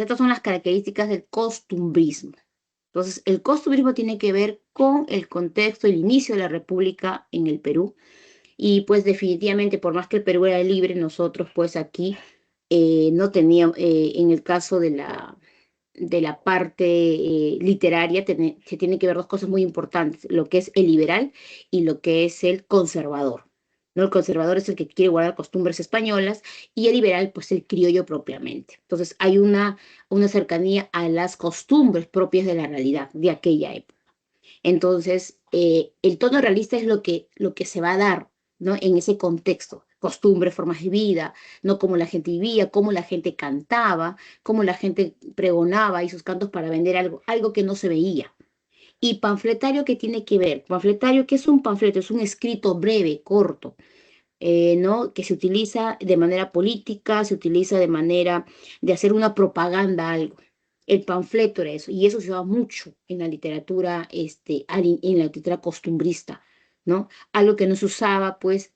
Estas son las características del costumbrismo. Entonces, el costumbrismo tiene que ver con el contexto, el inicio de la República en el Perú. Y pues definitivamente, por más que el Perú era libre, nosotros pues aquí no teníamos, en el caso de la parte literaria, se tiene que ver dos cosas muy importantes, lo que es el liberal y lo que es el conservador. ¿No? El conservador es el que quiere guardar costumbres españolas y el liberal, pues el criollo propiamente. Entonces hay una cercanía a las costumbres propias de la realidad de aquella época. Entonces, el tono realista es lo que se va a dar, ¿no? En ese contexto, costumbres, formas de vida, no cómo la gente vivía, cómo la gente cantaba, cómo la gente pregonaba y sus cantos para vender algo, algo que no se veía. Y panfletario, ¿qué tiene que ver? Panfletario, ¿qué es un panfleto? Es un escrito breve, corto, ¿no? Que se utiliza de manera política, se utiliza de manera de hacer una propaganda a algo. El panfleto era eso, y eso se usaba mucho en la literatura, en la literatura costumbrista, ¿no? Algo que no se usaba, pues,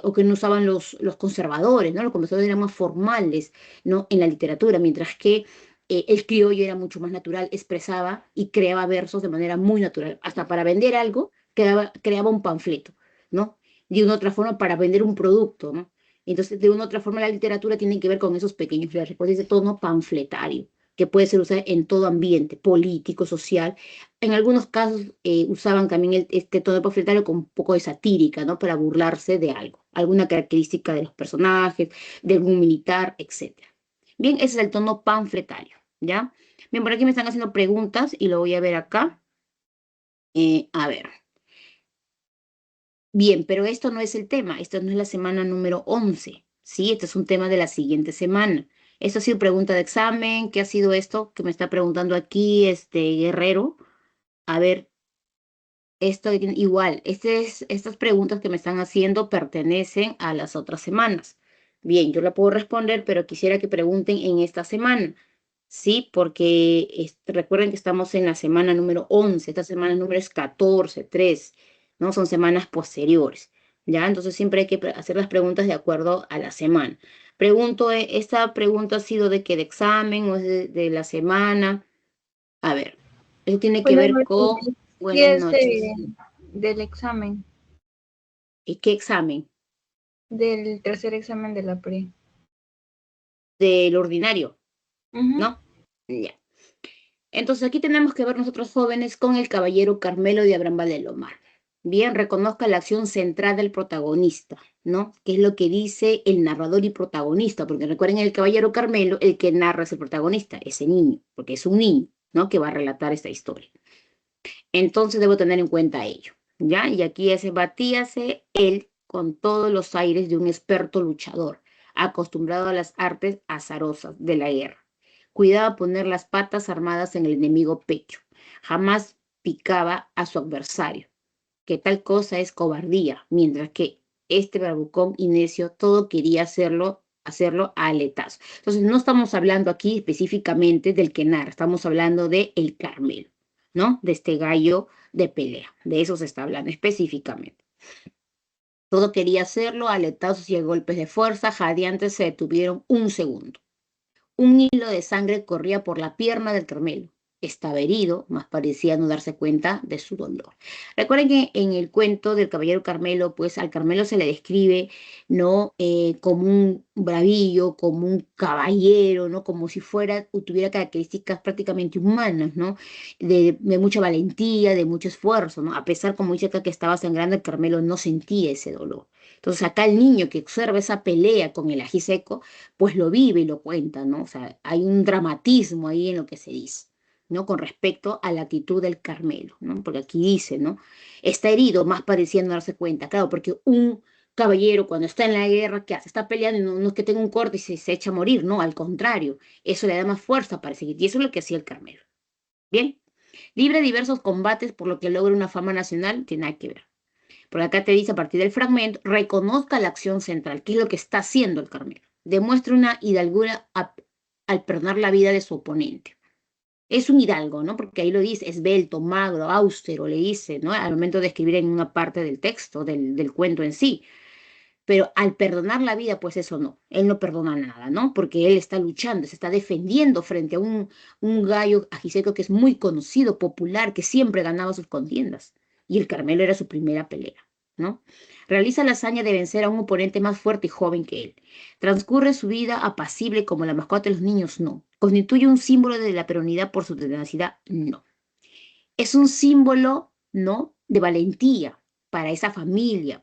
o que no usaban los conservadores, ¿no? Los conservadores eran más formales, ¿no? En la literatura, mientras que el criollo era mucho más natural, expresaba y creaba versos de manera muy natural. Hasta para vender algo, creaba un panfleto, ¿no? De una u otra forma para vender un producto, ¿no? Entonces, de una u otra forma, la literatura tiene que ver con esos pequeños versos, pues ese tono panfletario, que puede ser usado en todo ambiente, político, social. En algunos casos usaban también este tono panfletario con un poco de satírica, ¿no? Para burlarse de algo, alguna característica de los personajes, de algún militar, etcétera. Bien, ese es el tono panfletario, ¿ya? Bien, por aquí me están haciendo preguntas y lo voy a ver acá. A ver. Bien, pero esto no es el tema, esto no es la semana número 11, ¿sí? Este es un tema de la siguiente semana. Esto ha sido pregunta de examen, ¿qué ha sido esto que me está preguntando aquí este Guerrero? A ver, esto igual, estas preguntas que me están haciendo pertenecen a las otras semanas. Bien, yo la puedo responder, pero quisiera que pregunten en esta semana, ¿sí? Porque recuerden que estamos en la semana número 11, esta semana número es 14, 3, ¿no? Son semanas posteriores, ¿ya? Entonces siempre hay que hacer las preguntas de acuerdo a la semana. Pregunto, ¿esta pregunta ha sido de qué, de examen o es de la semana? A ver, eso tiene que Buenas ver noches. con Sí, buenas es noches. del examen, ¿Y qué examen? del tercer examen de la pre. Del ordinario, Ujú. ¿no? Ya. Entonces aquí tenemos que ver nosotros jóvenes con el caballero Carmelo de Abraham Valdelomar. Bien, reconozca la acción central del protagonista, ¿no? ¿Qué es lo que dice el narrador y protagonista? Porque recuerden, el caballero Carmelo, el que narra es el protagonista, ese niño, porque es un niño, ¿no? Que va a relatar esta historia. Entonces debo tener en cuenta ello, ¿ya? Y aquí ese batíase él con todos los aires de un experto luchador, acostumbrado a las artes azarosas de la guerra. Cuidaba poner las patas armadas en el enemigo pecho. Jamás picaba a su adversario, que tal cosa es cobardía, mientras que este bravucón y necio todo quería hacerlo a aletazo. Entonces, no estamos hablando aquí específicamente del que narra, estamos hablando de el Carmelo, ¿no? De este gallo de pelea, de eso se está hablando específicamente. Todo quería hacerlo a aletazos y a golpes de fuerza, jadeantes se detuvieron un segundo. Un hilo de sangre corría por la pierna del Carmelo. Estaba herido, mas parecía no darse cuenta de su dolor. Recuerden que en el cuento del caballero Carmelo, pues al Carmelo se le describe, ¿no? Como un bravillo, como un caballero, ¿no? Como si fuera, o tuviera características prácticamente humanas, ¿no? De mucha valentía, de mucho esfuerzo, ¿no? A pesar, como dice acá, que estaba sangrando, el Carmelo no sentía ese dolor. Entonces acá el niño que observa esa pelea con el ají seco, pues lo vive y lo cuenta, ¿no? O sea, hay un dramatismo ahí en lo que se dice, ¿no? Con respecto a la actitud del Carmelo, ¿no? Porque aquí dice, ¿no? Está herido, más pareciendo darse cuenta, claro, porque un caballero cuando está en la guerra, ¿qué hace? Está peleando y no es que tenga un corte y se echa a morir, no, al contrario, eso le da más fuerza para seguir, y eso es lo que hacía el Carmelo. Bien, libre de diversos combates por lo que logra una fama nacional, tiene nada que ver. Por acá te dice a partir del fragmento, reconozca la acción central, qué es lo que está haciendo el Carmelo. Demuestra una hidalgura al perdonar la vida de su oponente. Es un hidalgo, ¿no? Porque ahí lo dice, esbelto, magro, austero, le dice, ¿no? Al momento de escribir en una parte del texto, del cuento en sí. Pero al perdonar la vida, pues eso no, él no perdona nada, ¿no? Porque él está luchando, se está defendiendo frente a un gallo ajiseco que es muy conocido, popular, que siempre ganaba sus contiendas. Y el Carmelo era su primera pelea, ¿no? Realiza la hazaña de vencer a un oponente más fuerte y joven que él. Transcurre su vida apacible como la mascota de los niños, no. Constituye un símbolo de la peronidad por su tenacidad, no. Es un símbolo, ¿no? De valentía para esa familia,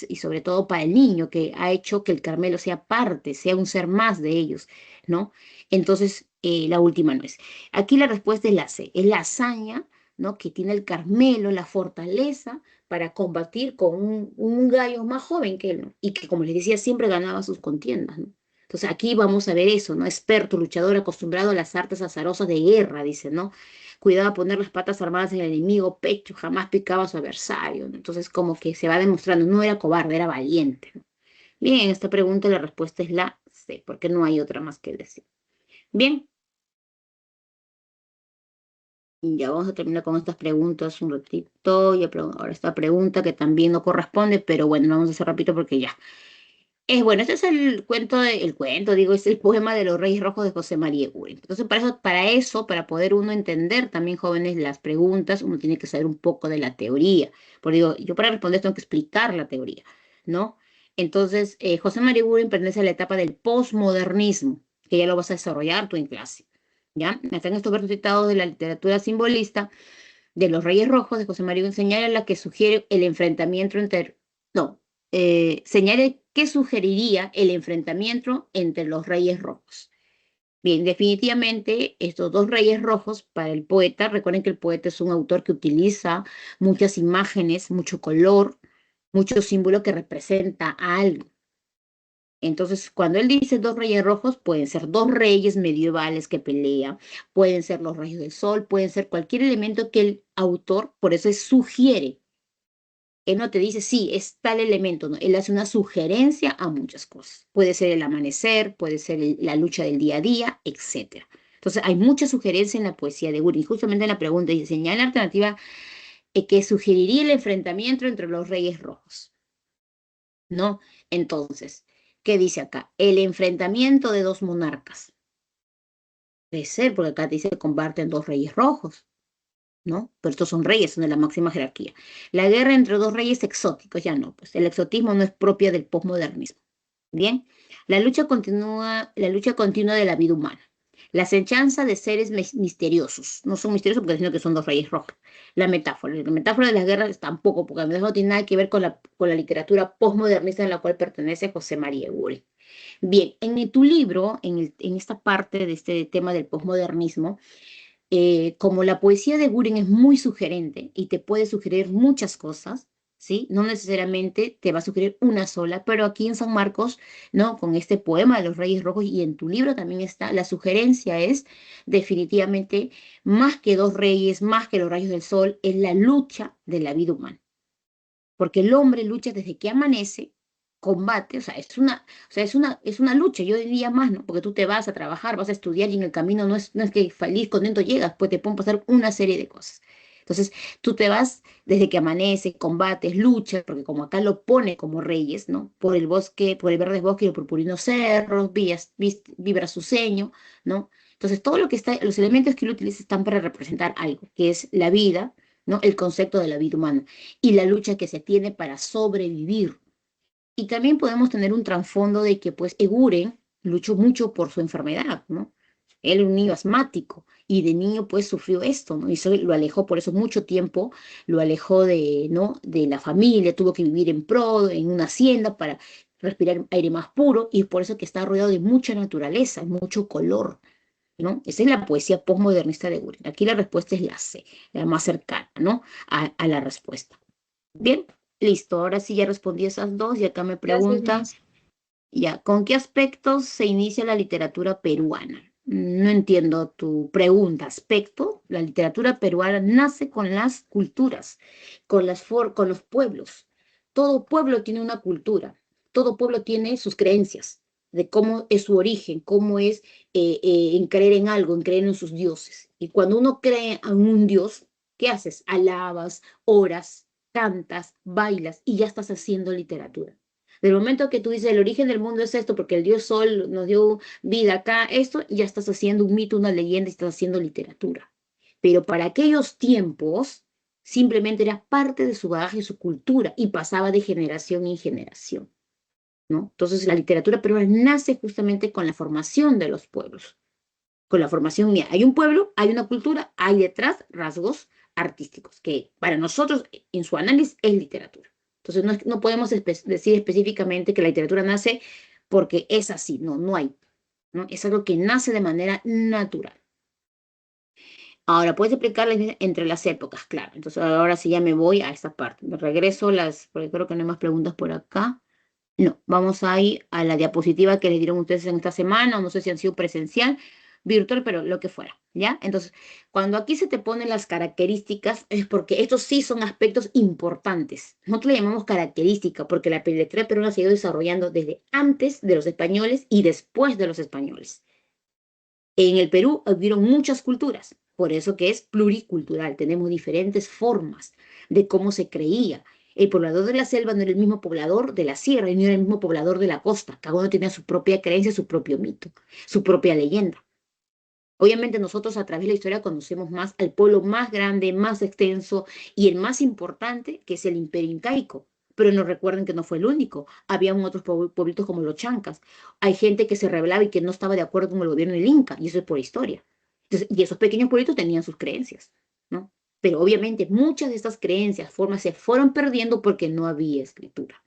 y sobre todo para el niño que ha hecho que el Carmelo sea parte, sea un ser más de ellos, ¿no? Entonces, la última no es. Aquí la respuesta es la C, es la hazaña, ¿no? Que tiene el Carmelo, la fortaleza para combatir con un gallo más joven que él, ¿no? Y que, como les decía, siempre ganaba sus contiendas, ¿no? Entonces aquí vamos a ver eso, ¿no? Experto, luchador, acostumbrado a las artes azarosas de guerra, dice, ¿no? Cuidaba poner las patas armadas en el enemigo, pecho, jamás picaba a su adversario, ¿no? Entonces, como que se va demostrando, no era cobarde, era valiente, ¿no? Bien, en esta pregunta la respuesta es la C, porque no hay otra más que decir. Bien, ya vamos a terminar con estas preguntas un ratito. Ahora esta pregunta que también no corresponde, pero bueno, vamos a hacer rapidito porque ya. Es bueno, este es digo, es el poema de los Reyes Rojos de José María Eguren. Entonces, para poder uno entender también, jóvenes, las preguntas, uno tiene que saber un poco de la teoría. Porque digo, yo para responder tengo que explicar la teoría, ¿no? Entonces, José María Eguren pertenece a la etapa del posmodernismo, que ya lo vas a desarrollar tú en clase, ¿ya? Están estos versos citados de la literatura simbolista de los Reyes Rojos de José María señala la que sugiere el enfrentamiento entre, no, señala que sugeriría el enfrentamiento entre los Reyes Rojos. Bien, definitivamente estos dos Reyes Rojos para el poeta, recuerden que el poeta es un autor que utiliza muchas imágenes, mucho color, mucho símbolo que representa a algo. Entonces, cuando él dice dos reyes rojos, pueden ser dos reyes medievales que pelean, pueden ser los rayos del sol, pueden ser cualquier elemento que el autor, por eso sugiere. Él no te dice, sí, es tal elemento, no, él hace una sugerencia a muchas cosas. Puede ser el amanecer, puede ser la lucha del día a día, etcétera. Entonces, hay mucha sugerencia en la poesía de Guri. Justamente en la pregunta dice, señala la alternativa que sugeriría el enfrentamiento entre los reyes rojos, ¿no? Entonces, ¿qué dice acá? El enfrentamiento de dos monarcas. Puede ser, porque acá dice que combaten dos reyes rojos, ¿no? Pero estos son reyes, son de la máxima jerarquía. La guerra entre dos reyes exóticos, ya no, pues el exotismo no es propia del posmodernismo. Bien, la lucha continua de la vida humana. La acechanza de seres misteriosos. No son misteriosos porque sino que son dos reyes rojos. La metáfora de las guerras tampoco, porque la metáfora no tiene nada que ver con la literatura posmodernista en la cual pertenece José María Eguren. Bien, tu libro, en esta parte de este tema del posmodernismo, como la poesía de Guren es muy sugerente y te puede sugerir muchas cosas, ¿sí? No necesariamente te va a sugerir una sola, pero aquí en San Marcos, ¿no? Con este poema de los Reyes Rojos y en tu libro también está, la sugerencia es definitivamente más que dos reyes, más que los rayos del sol, es la lucha de la vida humana. Porque el hombre lucha desde que amanece, combate, es una lucha, yo diría más, ¿no? Porque tú te vas a trabajar, vas a estudiar y en el camino no es que feliz, contento llegas, pues te pueden pasar una serie de cosas. Entonces, tú te vas desde que amanece, combates, luchas, porque como acá lo pone como reyes, ¿no? Por el bosque, por el verde bosque y los purpurinos cerros, vibra su ceño, ¿no? Entonces, todo lo que está, los elementos que él utiliza están para representar algo, que es la vida, ¿no? El concepto de la vida humana y la lucha que se tiene para sobrevivir. Y también podemos tener un trasfondo de que, pues, Eguren luchó mucho por su enfermedad, ¿no? Él era un niño asmático y de niño, pues, sufrió esto, ¿no? Y eso lo alejó por eso mucho tiempo, lo alejó de, ¿no? De la familia, tuvo que vivir en pro, en una hacienda para respirar aire más puro y por eso que está rodeado de mucha naturaleza, mucho color, ¿no? Esa es la poesía postmodernista de Eguren. Aquí la respuesta es la C, la más cercana, ¿no? A la respuesta. Bien, listo. Ahora sí ya respondí esas dos y acá me Gracias, pregunta, Miss. ya, ¿con qué aspectos se inicia la literatura peruana? No entiendo tu pregunta. Aspecto, la literatura peruana nace con las culturas, con los pueblos. Todo pueblo tiene una cultura, todo pueblo tiene sus creencias de cómo es su origen, cómo es en creer en algo, en creer en sus dioses. Y cuando uno cree en un dios, ¿qué haces? Alabas, oras, cantas, bailas y ya estás haciendo literatura. Del momento que tú dices el origen del mundo es esto, porque el dios Sol nos dio vida acá, esto ya estás haciendo un mito, una leyenda, y estás haciendo literatura. Pero para aquellos tiempos simplemente era parte de su bagaje, su cultura, y pasaba de generación en generación, ¿no? Entonces la literatura peruana nace justamente con la formación de los pueblos, con la formación mía. Hay un pueblo, hay una cultura, hay detrás rasgos artísticos, que para nosotros en su análisis es literatura. Entonces no podemos decir específicamente que la literatura nace porque es así, no, no hay, ¿no? Es algo que nace de manera natural. Ahora, puedes explicar la diferencia entre las épocas, claro. Entonces, ahora sí ya me voy a esta parte. Me regreso porque creo que no hay más preguntas por acá. No, vamos a ir a la diapositiva que les dieron ustedes en esta semana, o no sé si han sido presencial, virtual, pero lo que fuera, ¿ya? Entonces, cuando aquí se te ponen las características, es porque estos sí son aspectos importantes. Nosotros le llamamos característica, porque la literatura peruana se ha ido desarrollando desde antes de los españoles y después de los españoles. En el Perú hubieron muchas culturas, por eso que es pluricultural. Tenemos diferentes formas de cómo se creía. El poblador de la selva no era el mismo poblador de la sierra y no era el mismo poblador de la costa. Cada uno tenía su propia creencia, su propio mito, su propia leyenda. Obviamente nosotros a través de la historia conocemos más al pueblo más grande, más extenso y el más importante, que es el Imperio Incaico. Pero no recuerden que no fue el único. Habían otros pueblitos como los Chancas. Hay gente que se rebelaba y que no estaba de acuerdo con el gobierno del Inca, y eso es por historia. Entonces, y esos pequeños pueblitos tenían sus creencias, ¿no? Pero obviamente muchas de estas creencias, formas se fueron perdiendo porque no había escritura,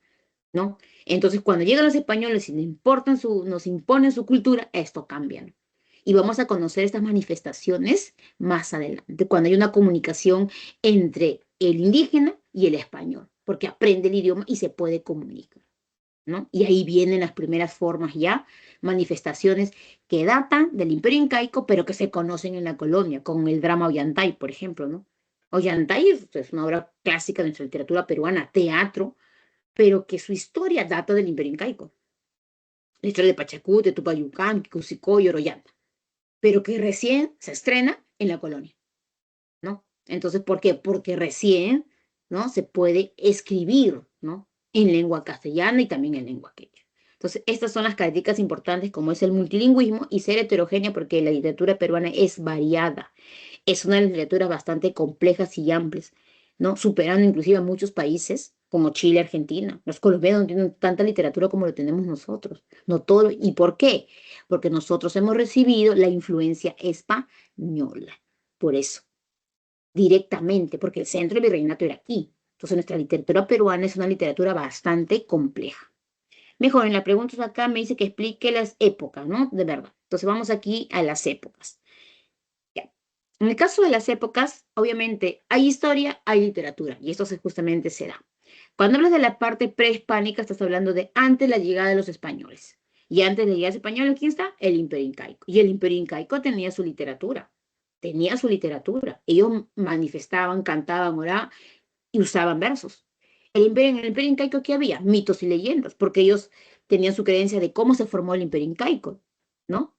¿no? Entonces, cuando llegan los españoles y nos imponen su cultura, esto cambia, ¿no? Y vamos a conocer estas manifestaciones más adelante, cuando hay una comunicación entre el indígena y el español, porque aprende el idioma y se puede comunicar, ¿no? Y ahí vienen las primeras formas ya, manifestaciones que datan del Imperio Incaico, pero que se conocen en la colonia, con el drama Ollantay, por ejemplo, ¿no? Ollantay es una obra clásica de nuestra literatura peruana, teatro, pero que su historia data del Imperio Incaico. La historia de Pachacute, Tupayucán, Cusicó y Orollanta, pero que recién se estrena en la colonia, ¿no? Entonces, ¿por qué? Porque recién, ¿no? Se puede escribir, ¿no? En lengua castellana y también en lengua quechua. Entonces, estas son las características importantes, como es el multilingüismo y ser heterogénea, porque la literatura peruana es variada. Es una de las literaturas bastante complejas y amplias, ¿no? Superando inclusive a muchos países como Chile, Argentina. Los colombianos no tienen tanta literatura como lo tenemos nosotros. No todo. ¿Y por qué? Porque nosotros hemos recibido la influencia española. Por eso, directamente, porque el centro del virreinato era aquí. Entonces, nuestra literatura peruana es una literatura bastante compleja. Mejor, en la pregunta acá me dice que explique las épocas, ¿no? De verdad. Entonces, vamos aquí a las épocas. Ya. En el caso de las épocas, obviamente hay historia, hay literatura, y esto justamente se da. Cuando hablas de la parte prehispánica, estás hablando de antes la llegada de los españoles. Y antes de la llegada de los españoles, ¿quién está? El Imperio Incaico. Y el Imperio Incaico tenía su literatura. Tenía su literatura. Ellos manifestaban, cantaban, oraban y usaban versos. En el Imperio Incaico, ¿qué había? Mitos y leyendas, porque ellos tenían su creencia de cómo se formó el Imperio Incaico, ¿no?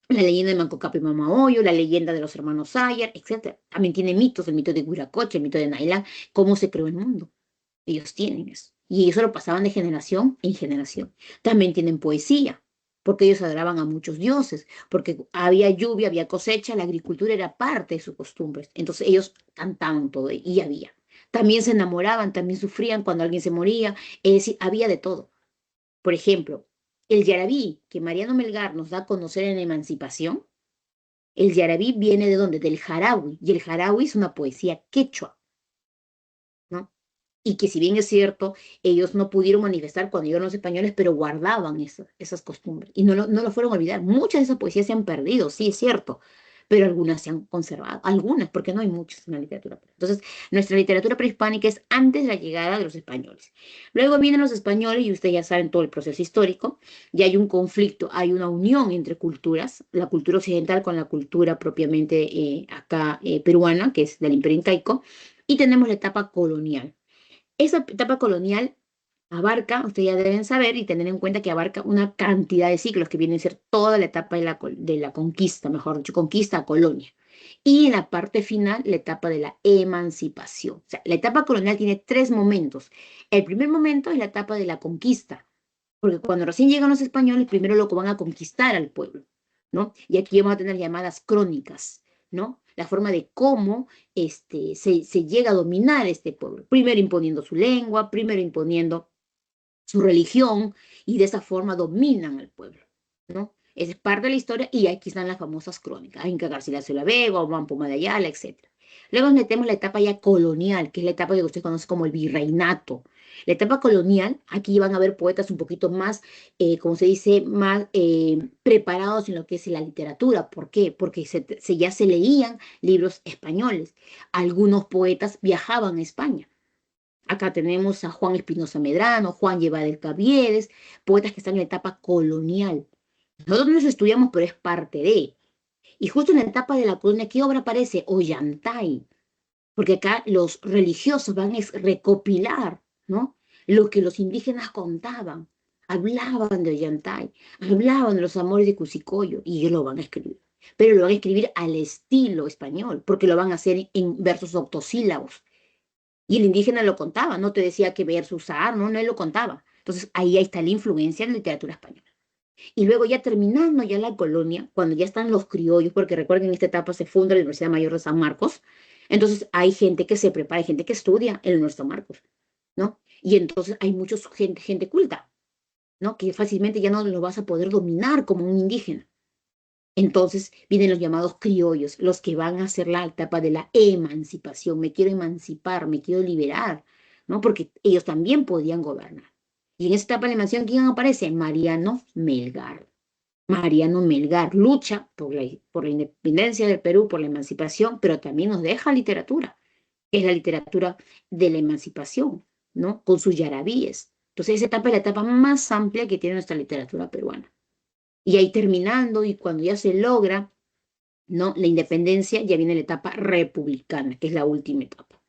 La leyenda de Manco Cápac y Mamahoyo, la leyenda de los hermanos Sayar, etc. También tiene mitos, el mito de Huiracocha, el mito de Nailán, cómo se creó el mundo. Ellos tienen eso. Y ellos se lo pasaban de generación en generación. También tienen poesía, porque ellos adoraban a muchos dioses, porque había lluvia, había cosecha, la agricultura era parte de sus costumbres. Entonces ellos cantaban todo y había. También se enamoraban, también sufrían cuando alguien se moría, es decir, había de todo. Por ejemplo, el yarabí que Mariano Melgar nos da a conocer en Emancipación, el yarabí viene de dónde? Del jarawi, y el jarawi es una poesía quechua, ¿no? Y que si bien es cierto, ellos no pudieron manifestar cuando llegaron los españoles, pero guardaban esas costumbres y no lo fueron a olvidar. Muchas de esas poesías se han perdido, sí es cierto, pero algunas se han conservado, algunas, porque no hay muchas en la literatura. Entonces, nuestra literatura prehispánica es antes de la llegada de los españoles. Luego vienen los españoles y ustedes ya saben todo el proceso histórico, y hay un conflicto, hay una unión entre culturas, la cultura occidental con la cultura propiamente acá peruana, que es del Imperio Incaico, y tenemos la etapa colonial. Esa etapa colonial abarca, ustedes ya deben saber y tener en cuenta que abarca una cantidad de ciclos que vienen a ser toda la etapa de la conquista, mejor dicho, conquista a colonia. Y en la parte final, la etapa de la emancipación. O sea, la etapa colonial tiene tres momentos. El primer momento es la etapa de la conquista, porque cuando recién llegan los españoles, primero lo que van a conquistar al pueblo, ¿no? Y aquí vamos a tener llamadas crónicas, ¿no? La forma de cómo se llega a dominar este pueblo. Primero imponiendo su lengua, primero imponiendo su religión, y de esa forma dominan al pueblo, ¿no? Esa es parte de la historia y aquí están las famosas crónicas, Inca Garcilaso de la Vega, Juan Poma de Ayala, etc. Luego nos metemos la etapa ya colonial, que es la etapa que usted conoce como el virreinato. La etapa colonial, aquí van a haber poetas un poquito más, como se dice, más preparados en lo que es la literatura. ¿Por qué? Porque ya se leían libros españoles. Algunos poetas viajaban a España. Acá tenemos a Juan Espinosa Medrano, Juan Lleva Caviedes, poetas que están en la etapa colonial. Nosotros no los estudiamos, pero es parte de. Y justo en la etapa de la colonia, ¿qué obra aparece? Ollantay, porque acá los religiosos van a recopilar, ¿no? Lo que los indígenas contaban. Hablaban de Ollantay, hablaban de los amores de Cusicoyo, y ellos lo van a escribir. Pero lo van a escribir al estilo español, porque lo van a hacer en versos octosílabos. Y el indígena lo contaba, no te decía qué verso usar, no, no, él lo contaba. Entonces ahí está la influencia en la literatura española. Y luego ya terminando ya la colonia, cuando ya están los criollos, porque recuerden en esta etapa se funda la Universidad Mayor de San Marcos, entonces hay gente que se prepara, hay gente que estudia en la Universidad San Marcos, ¿no? Y entonces hay mucha gente culta, ¿no? Que fácilmente ya no lo vas a poder dominar como un indígena. Entonces vienen los llamados criollos, los que van a hacer la etapa de la emancipación. Me quiero emancipar, me quiero liberar, ¿no? Porque ellos también podían gobernar. Y en esta etapa de la emancipación, ¿quién aparece? Mariano Melgar. Mariano Melgar lucha por la independencia del Perú, por la emancipación, pero también nos deja literatura, que es la literatura de la emancipación, ¿no? Con sus yarabíes. Entonces, esa etapa es la etapa más amplia que tiene nuestra literatura peruana. Y ahí terminando, y cuando ya se logra, ¿no? La independencia, ya viene la etapa republicana, que es la última etapa,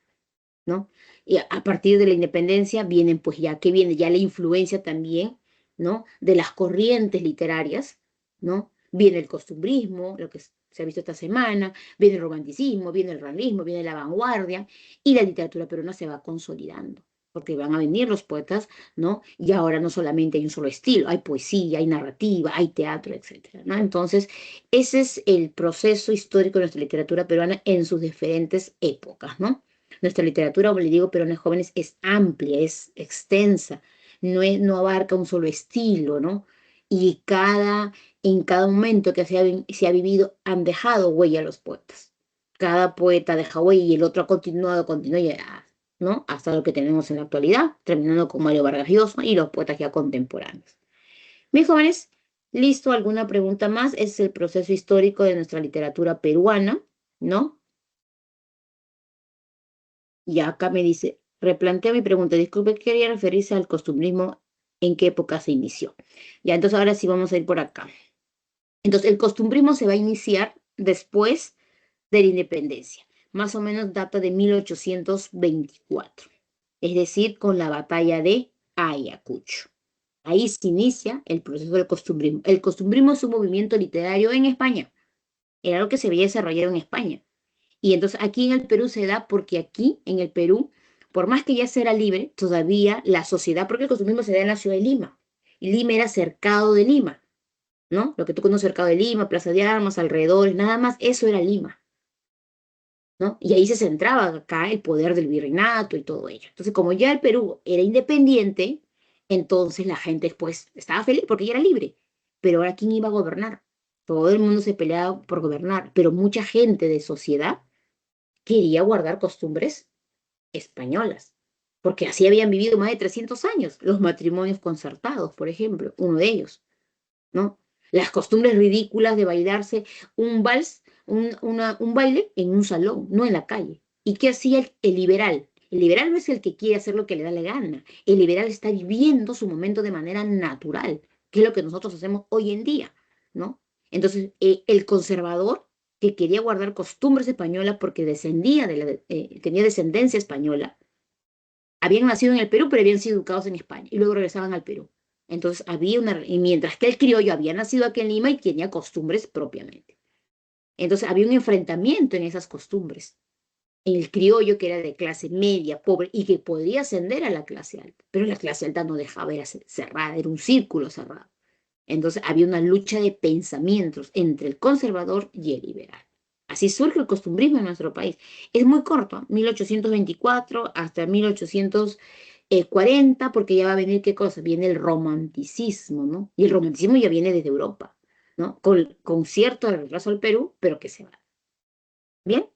¿no? Y a partir de la independencia vienen, pues ya, que viene ya la influencia también, ¿no? De las corrientes literarias, ¿no? Viene el costumbrismo, lo que se ha visto esta semana, viene el romanticismo, viene el realismo, viene la vanguardia, y la literatura peruana se va consolidando, porque van a venir los poetas, ¿no? Y ahora no solamente hay un solo estilo, hay poesía, hay narrativa, hay teatro, etcétera, ¿no? Entonces, ese es el proceso histórico de nuestra literatura peruana en sus diferentes épocas, ¿no? Nuestra literatura, como le digo, peruanos jóvenes, es amplia, es extensa, no abarca un solo estilo, ¿no? Y en cada momento que se ha vivido han dejado huella los poetas. Cada poeta deja huella y el otro ha continuado, ya, ¿no? Hasta lo que tenemos en la actualidad, terminando con Mario Vargas Llosa y los poetas ya contemporáneos. Mis jóvenes, ¿listo? ¿Alguna pregunta más? Ese es el proceso histórico de nuestra literatura peruana, ¿no? Y acá me dice, replantea mi pregunta, disculpe, quería referirse al costumbrismo, ¿en qué época se inició? Ya, entonces ahora sí vamos a ir por acá. Entonces, el costumbrismo se va a iniciar después de la independencia, más o menos data de 1824, es decir, con la batalla de Ayacucho. Ahí se inicia el proceso del costumbrismo. El costumbrismo es un movimiento literario en España, era algo que se había desarrollado en España. Y entonces aquí en el Perú se da porque aquí en el Perú, por más que ya se era libre, todavía la sociedad, porque el costumbrismo se da en la ciudad de Lima, y Lima era cercado de Lima, ¿no? Lo que tú conoces cercado de Lima, Plaza de Armas, alrededores, nada más, eso era Lima, ¿no? Y ahí se centraba acá el poder del virreinato y todo ello. Entonces, como ya el Perú era independiente, entonces la gente pues estaba feliz porque ya era libre. Pero ahora, ¿quién iba a gobernar? Todo el mundo se peleaba por gobernar, pero mucha gente de sociedad quería guardar costumbres españolas, porque así habían vivido más de 300 años, los matrimonios concertados, por ejemplo, uno de ellos, ¿no? Las costumbres ridículas de bailarse un vals, un baile en un salón, no en la calle. ¿Y qué hacía el liberal? El liberal no es el que quiere hacer lo que le da la gana. El liberal está viviendo su momento de manera natural, que es lo que nosotros hacemos hoy en día, ¿no? Entonces, el conservador que quería guardar costumbres españolas porque tenía descendencia española, habían nacido en el Perú, pero habían sido educados en España y luego regresaban al Perú. Entonces y mientras que el criollo había nacido aquí en Lima y tenía costumbres propiamente. Entonces había un enfrentamiento en esas costumbres. En el criollo, que era de clase media, pobre, y que podría ascender a la clase alta, pero la clase alta no dejaba, era cerrada, era un círculo cerrado. Entonces había una lucha de pensamientos entre el conservador y el liberal. Así surge el costumbrismo en nuestro país. Es muy corto, 1824 hasta 1840, porque ya va a venir, ¿qué cosa? Viene el romanticismo, ¿no? Y el romanticismo ya viene desde Europa, ¿no? Con cierto retraso al Perú, pero que se va. ¿Bien?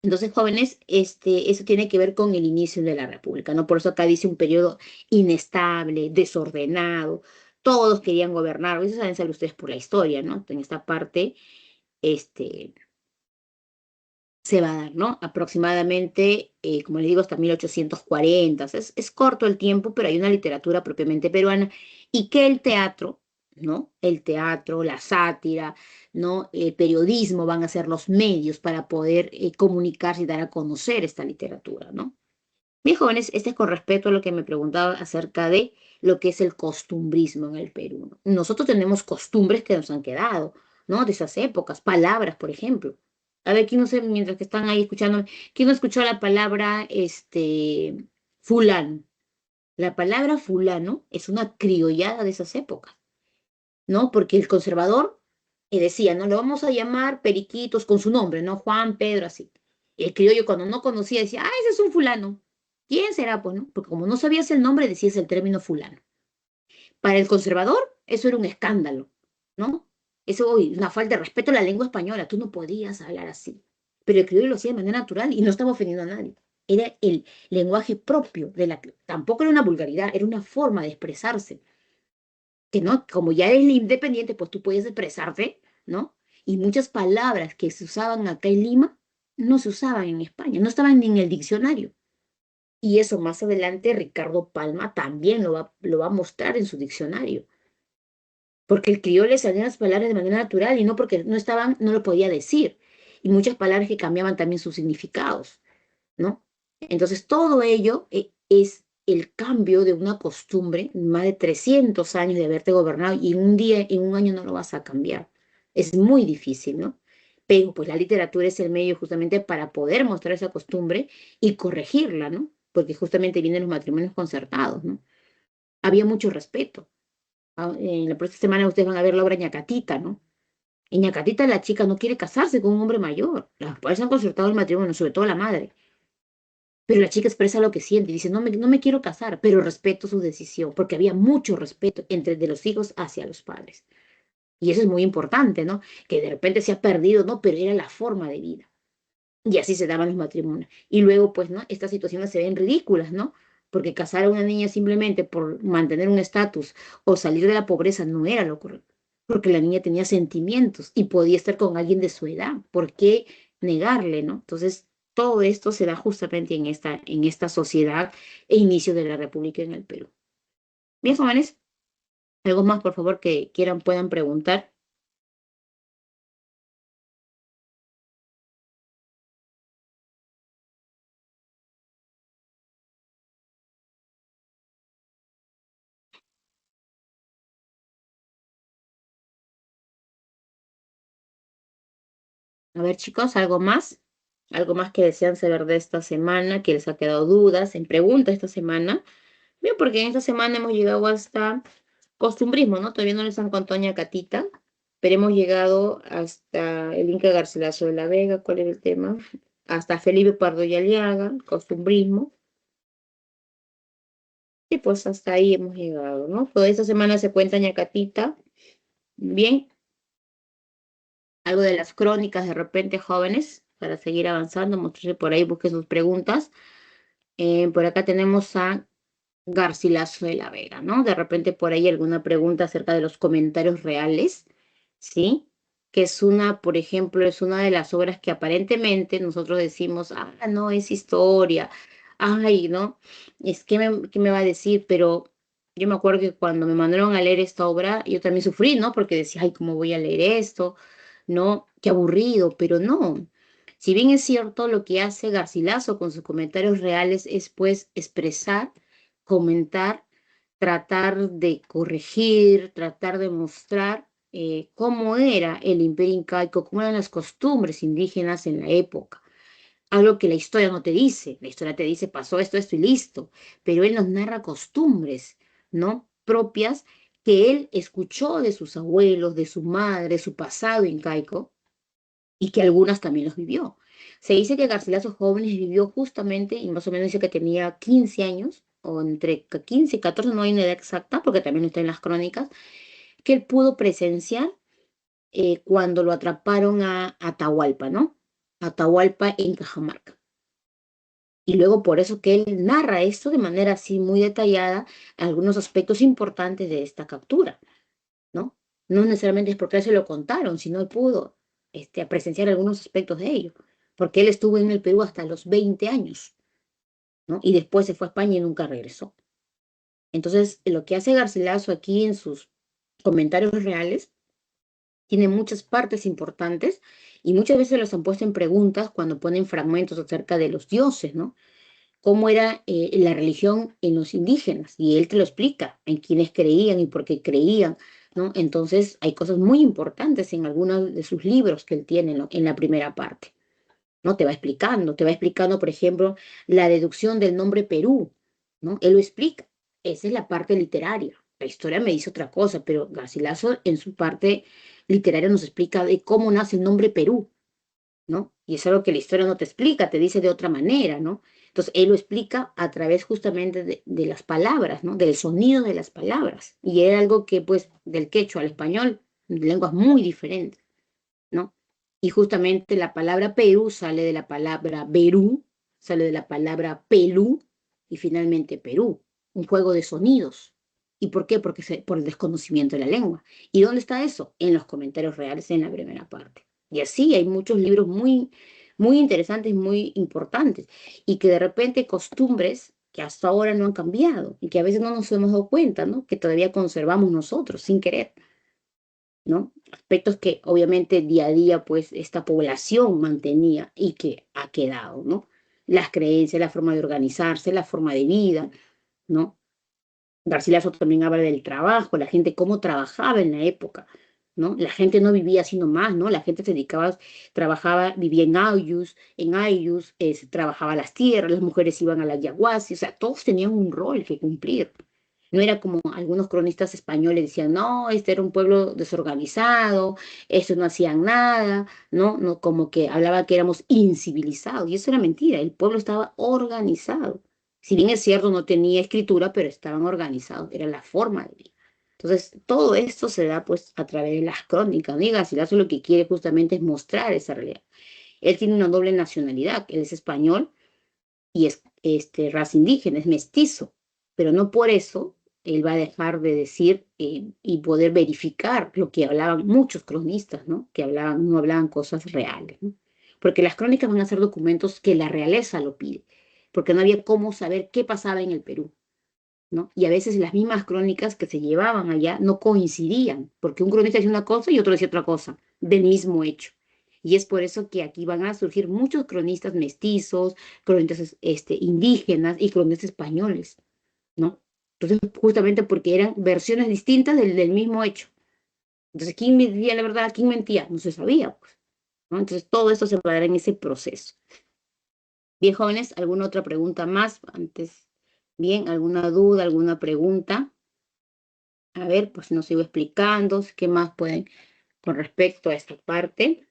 Entonces, jóvenes, eso tiene que ver con el inicio de la República, ¿no? Por eso acá dice un periodo inestable, desordenado, todos querían gobernar, eso saben saber ustedes por la historia, ¿no? En esta parte, este, se va a dar, ¿no? Aproximadamente, como les digo, hasta 1840. O sea, es corto el tiempo, pero hay una literatura propiamente peruana y que el teatro, ¿no? El teatro, la sátira, ¿no? El periodismo van a ser los medios para poder comunicarse y dar a conocer esta literatura, ¿no? Bien, jóvenes, este es con respecto a lo que me preguntaba acerca de lo que es el costumbrismo en el Perú, ¿no? Nosotros tenemos costumbres que nos han quedado, ¿no? De esas épocas, palabras, por ejemplo. A ver, ¿quién no sé, mientras que están ahí escuchándome, quién no escuchó la palabra, fulano? La palabra fulano es una criollada de esas épocas, ¿no? Porque el conservador decía, no, lo vamos a llamar Periquitos con su nombre, ¿no? Juan, Pedro, así. El criollo cuando no conocía decía, ah, ese es un fulano. ¿Quién será? Pues, ¿no? Porque como no sabías el nombre, decías el término fulano. Para el conservador, eso era un escándalo, ¿no? Eso, uy, una falta de respeto a la lengua española. Tú no podías hablar así. Pero el criollo lo hacía de manera natural y no estaba ofendiendo a nadie. Era el lenguaje propio de la... Tampoco era una vulgaridad, era una forma de expresarse que no, como ya eres independiente, pues tú puedes expresarte, ¿no? Y muchas palabras que se usaban acá en Lima no se usaban en España, no estaban ni en el diccionario. Y eso más adelante Ricardo Palma también lo va a mostrar en su diccionario, porque el criollo le salían las palabras de manera natural y no porque no estaban, no lo podía decir. Y muchas palabras que cambiaban también sus significados, ¿no? Entonces, todo ello es el cambio de una costumbre, más de 300 años de haberte gobernado y en un día, en un año no lo vas a cambiar. Es muy difícil, ¿no? Pero pues la literatura es el medio justamente para poder mostrar esa costumbre y corregirla, ¿no? Porque justamente vienen los matrimonios concertados, ¿no? Había mucho respeto. En la próxima semana ustedes van a ver la obra Ñacatita, ¿no? En Ñacatita la chica no quiere casarse con un hombre mayor. Las padres han concertado el matrimonio, sobre todo la madre. Pero la chica expresa lo que siente y dice, no me quiero casar, pero respeto su decisión, porque había mucho respeto entre de los hijos hacia los padres. Y eso es muy importante, ¿no? Que de repente se ha perdido, ¿no? Pero era la forma de vida. Y así se daban los matrimonios. Y luego, pues, ¿no? Estas situaciones se ven ridículas, ¿no? Porque casar a una niña simplemente por mantener un estatus o salir de la pobreza no era lo correcto. Porque la niña tenía sentimientos y podía estar con alguien de su edad. ¿Por qué negarle, no? Entonces, todo esto se da justamente en esta sociedad e inicio de la República en el Perú. Bien, jóvenes, algo más, por favor, que quieran, puedan preguntar. A ver, chicos, algo más. Algo más que desean saber de esta semana, que les ha quedado dudas, en pregunta esta semana. Bien, porque en esta semana hemos llegado hasta costumbrismo, ¿no? Todavía no les han contado Doña Catita, pero hemos llegado hasta el Inca Garcilaso de la Vega, ¿cuál era el tema? Hasta Felipe Pardo y Aliaga, costumbrismo. Y pues hasta ahí hemos llegado, ¿no? Toda esta semana se cuenta Ñacatita. Bien, algo de las crónicas de repente jóvenes, para seguir avanzando, mostrarse por ahí, busque sus preguntas. Por acá tenemos a Garcilaso de la Vega, ¿no? De repente por ahí alguna pregunta acerca de los comentarios reales, ¿sí? Que es una, por ejemplo, es una de las obras que aparentemente nosotros decimos, ah, no, es historia, ay, ¿no? Es que qué me va a decir, pero yo me acuerdo que cuando me mandaron a leer esta obra, yo también sufrí, ¿no? Porque decía, ay, ¿cómo voy a leer esto? ¿No? Qué aburrido, pero no. Si bien es cierto, lo que hace Garcilaso con sus comentarios reales es pues expresar, comentar, tratar de corregir, tratar de mostrar, cómo era el imperio incaico, cómo eran las costumbres indígenas en la época. Algo que la historia no te dice. La historia te dice, pasó esto y listo. Pero él nos narra costumbres, ¿no? Propias que él escuchó de sus abuelos, de su madre, su pasado incaico, y que algunas también los vivió. Se dice que Garcilaso Jóvenes vivió justamente, y más o menos dice que tenía 15 años, o entre 15 y 14, no hay una edad exacta, porque también no está en las crónicas, que él pudo presenciar cuando lo atraparon a Atahualpa, ¿no? Atahualpa en Cajamarca. Y luego por eso que él narra esto de manera así muy detallada, algunos aspectos importantes de esta captura, ¿no? No necesariamente es porque él se lo contaron, sino él pudo presenciar algunos aspectos de ello, porque él estuvo en el Perú hasta los 20 años, ¿no? Y después se fue a España y nunca regresó. Entonces, lo que hace Garcilaso aquí en sus comentarios reales tiene muchas partes importantes y muchas veces los han puesto en preguntas cuando ponen fragmentos acerca de los dioses, ¿no? Cómo era la religión en los indígenas, y él te lo explica, en quienes creían y por qué creían, ¿no? Entonces hay cosas muy importantes en algunos de sus libros que él tiene, ¿no? En la primera parte, ¿no? Te va explicando, por ejemplo, la deducción del nombre Perú, ¿no? Él lo explica, esa es la parte literaria. La historia me dice otra cosa, pero Garcilaso en su parte literaria nos explica de cómo nace el nombre Perú, ¿no? Y es algo que la historia no te explica, te dice de otra manera, ¿no? Entonces, él lo explica a través justamente de las palabras, ¿no? Del sonido de las palabras. Y era algo que, pues, del quechua al español, lenguas muy diferentes, ¿no? Y justamente la palabra Perú sale de la palabra Berú, sale de la palabra Pelú y finalmente Perú, un juego de sonidos. ¿Y por qué? Porque por el desconocimiento de la lengua. ¿Y dónde está eso? En los comentarios reales en la primera parte. Y así hay muchos libros muy interesantes, muy importantes, y que de repente costumbres que hasta ahora no han cambiado y que a veces no nos hemos dado cuenta, ¿no? Que todavía conservamos nosotros sin querer, ¿no? Aspectos que obviamente día a día pues esta población mantenía y que ha quedado, ¿no? Las creencias, la forma de organizarse, la forma de vida, ¿no? Garcilaso también habla del trabajo, la gente cómo trabajaba en la época, ¿no? La gente no vivía así nomás, ¿no? La gente se dedicaba, trabajaba, vivía en ayllus, trabajaba las tierras, las mujeres iban a la yaguasi, o sea, todos tenían un rol que cumplir. No era como algunos cronistas españoles decían, no, este era un pueblo desorganizado, estos no hacían nada, ¿no? No, como que hablaba que éramos incivilizados, y eso era mentira, el pueblo estaba organizado. Si bien es cierto, no tenía escritura, pero estaban organizados, era la forma de vida. Entonces, todo esto se da pues a través de las crónicas, ¿no? Y Garcilaso lo que quiere justamente es mostrar esa realidad. Él tiene una doble nacionalidad, él es español y es raza indígena, es mestizo, pero no por eso él va a dejar de decir y poder verificar lo que hablaban muchos cronistas, ¿no? Que hablaban, no hablaban cosas reales, ¿no? Porque las crónicas van a ser documentos que la realeza lo pide, porque no había cómo saber qué pasaba en el Perú, ¿no? Y a veces las mismas crónicas que se llevaban allá no coincidían, porque un cronista decía una cosa y otro decía otra cosa, del mismo hecho. Y es por eso que aquí van a surgir muchos cronistas mestizos, cronistas indígenas y cronistas españoles, ¿no? Entonces, justamente porque eran versiones distintas del mismo hecho. Entonces, ¿quién decía la verdad? ¿Quién mentía? No se sabía, pues, ¿no? Entonces, todo esto se va a dar en ese proceso. Bien, jóvenes, ¿alguna otra pregunta más antes? Bien, ¿alguna duda, alguna pregunta? A ver, pues nos sigo explicando, qué más pueden con respecto a esta parte.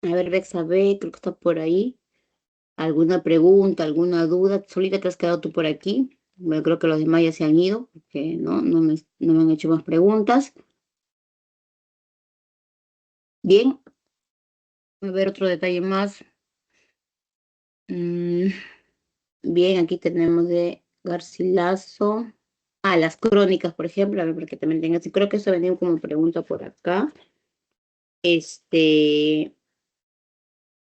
A ver, Bexabe, creo que está por ahí. ¿Alguna pregunta, alguna duda? Solita te has quedado tú por aquí. Bueno, creo que los demás ya se han ido, porque no me han hecho más preguntas. Bien, a ver otro detalle más. Mm, bien, aquí tenemos de Garcilaso. las crónicas, por ejemplo, a ver, porque también tengas, creo que eso venía como pregunta por acá. Este,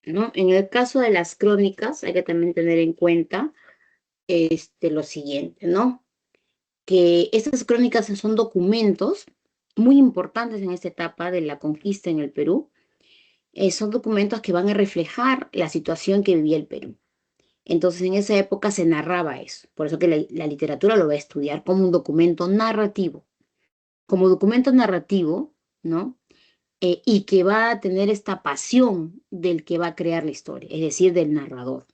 ¿No? En el caso de las crónicas, hay que también tener en cuenta lo siguiente, ¿no? Que estas crónicas son documentos muy importantes en esta etapa de la conquista en el Perú. Son documentos que van a reflejar la situación que vivía el Perú. Entonces, en esa época se narraba eso. Por eso que la literatura lo va a estudiar como un documento narrativo. Como documento narrativo, ¿no? Y que va a tener esta pasión del que va a crear la historia, es decir, del narrador.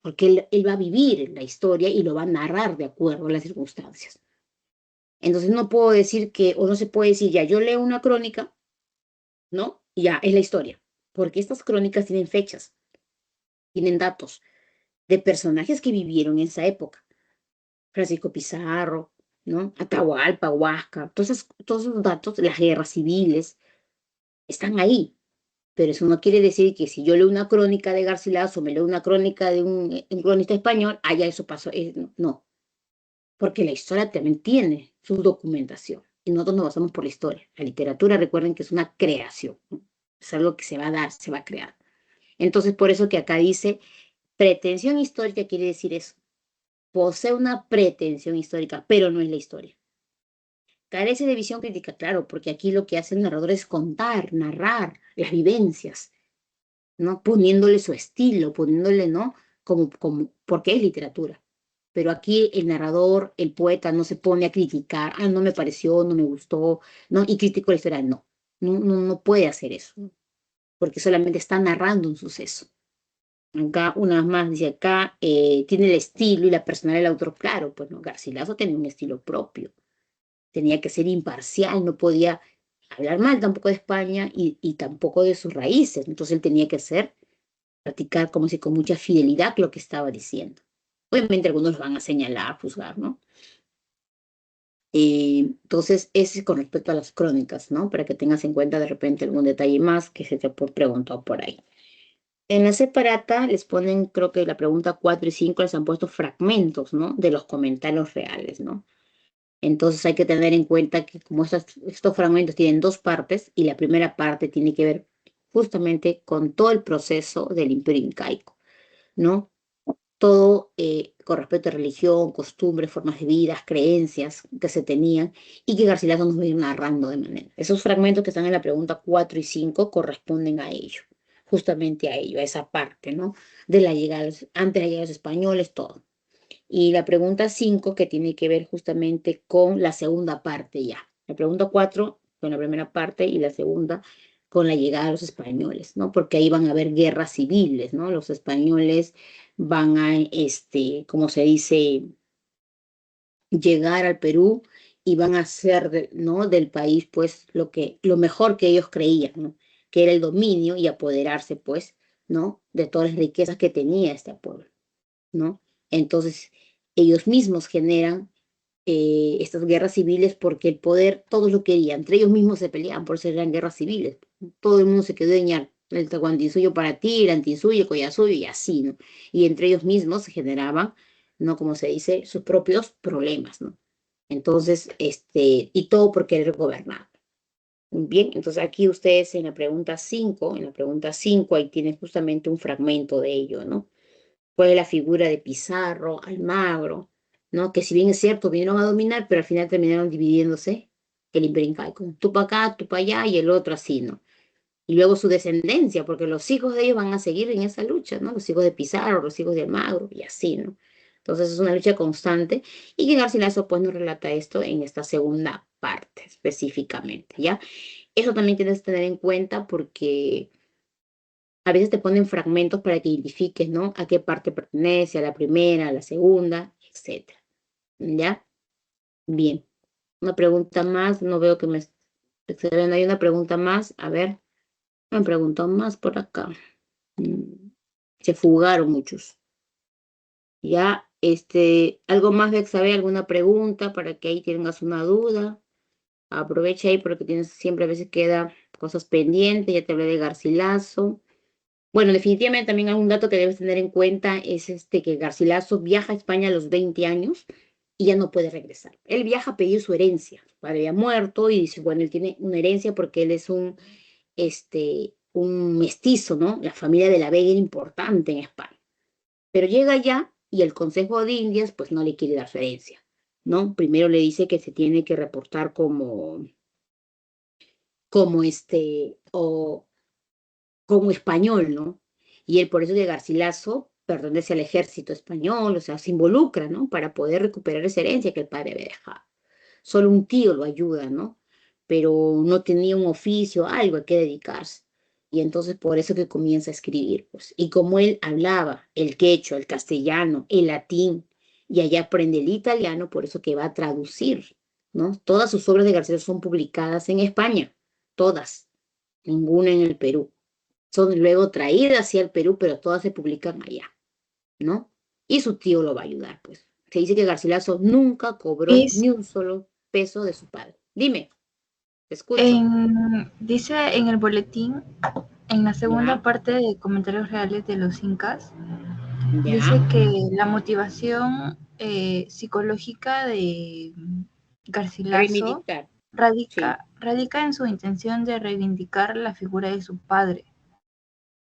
Porque él va a vivir la historia y lo va a narrar de acuerdo a las circunstancias. Entonces no puedo decir que, o no se puede decir, ya, yo leo una crónica, ¿no? Y ya, es la historia. Porque estas crónicas tienen fechas, tienen datos de personajes que vivieron en esa época. Francisco Pizarro, ¿no? Atahualpa, Huáscar, todos esos datos, las guerras civiles, están ahí. Pero eso no quiere decir que si yo leo una crónica de Garcilaso, me leo una crónica de un cronista español, ya eso pasó. No, no, porque la historia también tiene su documentación. Y nosotros nos basamos por la historia. La literatura, recuerden que es una creación, ¿no? Es algo que se va a dar, se va a crear. Entonces, por eso que acá dice pretensión histórica, quiere decir eso. Posee una pretensión histórica, pero no es la historia. Carece de visión crítica, claro, porque aquí lo que hace el narrador es contar, narrar las vivencias, ¿no? Poniéndole su estilo, poniéndole, ¿no? Porque es literatura. Pero aquí el narrador, el poeta, no se pone a criticar, no me pareció, no me gustó, ¿no? Y critico la historia, no. No puede hacer eso, ¿no? Porque solamente está narrando un suceso. Acá, una vez más, dice acá, tiene el estilo y la personalidad del autor, claro, pues no, Garcilaso tenía un estilo propio, tenía que ser imparcial, no podía hablar mal tampoco de España y tampoco de sus raíces, entonces él tenía que practicar como si con mucha fidelidad lo que estaba diciendo. Obviamente algunos lo van a señalar, juzgar, ¿no? Entonces, ese es con respecto a las crónicas, ¿no? Para que tengas en cuenta de repente algún detalle más que se te ha preguntado por ahí. En la separata les ponen, creo que la pregunta 4 y 5 les han puesto fragmentos, ¿no? De los comentarios reales, ¿no? Entonces hay que tener en cuenta que como estos fragmentos tienen dos partes y la primera parte tiene que ver justamente con todo el proceso del Imperio Incaico, ¿no? Todo con respecto a religión, costumbres, formas de vida, creencias que se tenían y que Garcilaso nos va a ir narrando de manera. Esos fragmentos que están en la pregunta 4 y 5 corresponden a ello, justamente a ello, a esa parte, ¿no? De la llegada, antes de la llegada de los españoles, todo. Y la pregunta 5 que tiene que ver justamente con la segunda parte ya. La pregunta 4 con la primera parte y la segunda con la llegada de los españoles, ¿no? Porque ahí van a haber guerras civiles, ¿no? Los españoles van a, como se dice, llegar al Perú y van a hacer, ¿no? Del país, pues, lo mejor que ellos creían, ¿no? Que era el dominio y apoderarse, pues, ¿no? De todas las riquezas que tenía este pueblo, ¿no? Entonces, ellos mismos generan estas guerras civiles porque el poder todos lo querían, entre ellos mismos se peleaban, por eso eran guerras civiles. Todo el mundo se quedó en el tahuantinsuyo para ti, el antinsuyo, el collasuyo y así, ¿no? Y entre ellos mismos se generaban, ¿no? Como se dice, sus propios problemas, ¿no? Entonces, y todo por querer gobernar. Bien, entonces aquí ustedes en la pregunta 5 ahí tienen justamente un fragmento de ello, ¿no? Fue la figura de Pizarro, Almagro, ¿no? Que si bien es cierto, vinieron a dominar, pero al final terminaron dividiéndose el imperio incaico. Tú para acá, tú para allá y el otro así, ¿no? Y luego su descendencia, porque los hijos de ellos van a seguir en esa lucha, ¿no? Los hijos de Pizarro, los hijos de Almagro y así, ¿no? Entonces es una lucha constante y que Garcilaso pues nos relata esto en esta segunda parte específicamente, ¿ya? Eso también tienes que tener en cuenta porque a veces te ponen fragmentos para que identifiques, ¿no? A qué parte pertenece, a la primera, a la segunda, etcétera. ¿Ya? Bien. Una pregunta más, no veo que me exceden. Hay una pregunta más, a ver, me preguntó más por acá. Se fugaron muchos. Ya, algo más de saber, alguna pregunta para que ahí tengas una duda. Aprovecha ahí porque tienes siempre a veces queda cosas pendientes, ya te hablé de Garcilaso. Bueno, definitivamente también algún dato que debes tener en cuenta es que Garcilaso viaja a España a los 20 años y ya no puede regresar. Él viaja a pedir su herencia. Su padre había muerto y dice, bueno, él tiene una herencia porque él es un mestizo, ¿no? La familia de la Vega era importante en España. Pero llega allá y el Consejo de Indias pues no le quiere dar su herencia, ¿no? Primero le dice que se tiene que reportar o como español, ¿no? Y él por eso de Garcilaso pertenece al ejército español, o sea, se involucra, ¿no? Para poder recuperar esa herencia que el padre había dejado. Solo un tío lo ayuda, ¿no? Pero no tenía un oficio, algo a qué dedicarse. Y entonces por eso que comienza a escribir, pues. Y como él hablaba el quechua, el castellano, el latín, y allá aprende el italiano, por eso que va a traducir, ¿no? Todas sus obras de Garcilaso son publicadas en España, todas, ninguna en el Perú. Son luego traídas hacia el Perú, pero todas se publican allá, ¿no? Y su tío lo va a ayudar, pues. Se dice que Garcilaso nunca cobró Mis, ni un solo peso de su padre. Dime, te escucho. dice en el boletín, en la segunda Ya, parte de Comentarios Reales de los Incas, dice ya, que la motivación psicológica de Garcilaso reivindicar, sí, radica en su intención de reivindicar la figura de su padre.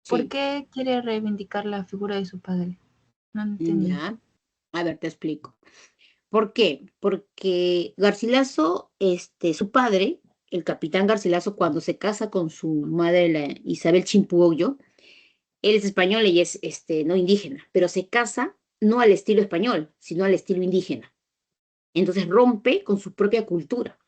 ¿Por sí, qué quiere reivindicar la figura de su padre? No entendí. ya. A ver, te explico. ¿Por qué? Porque Garcilaso, su padre, el capitán Garcilaso, cuando se casa con su madre, la Isabel Chimpuoyo, él es español y es, no indígena, pero se casa no al estilo español, sino al estilo indígena. Entonces rompe con su propia cultura.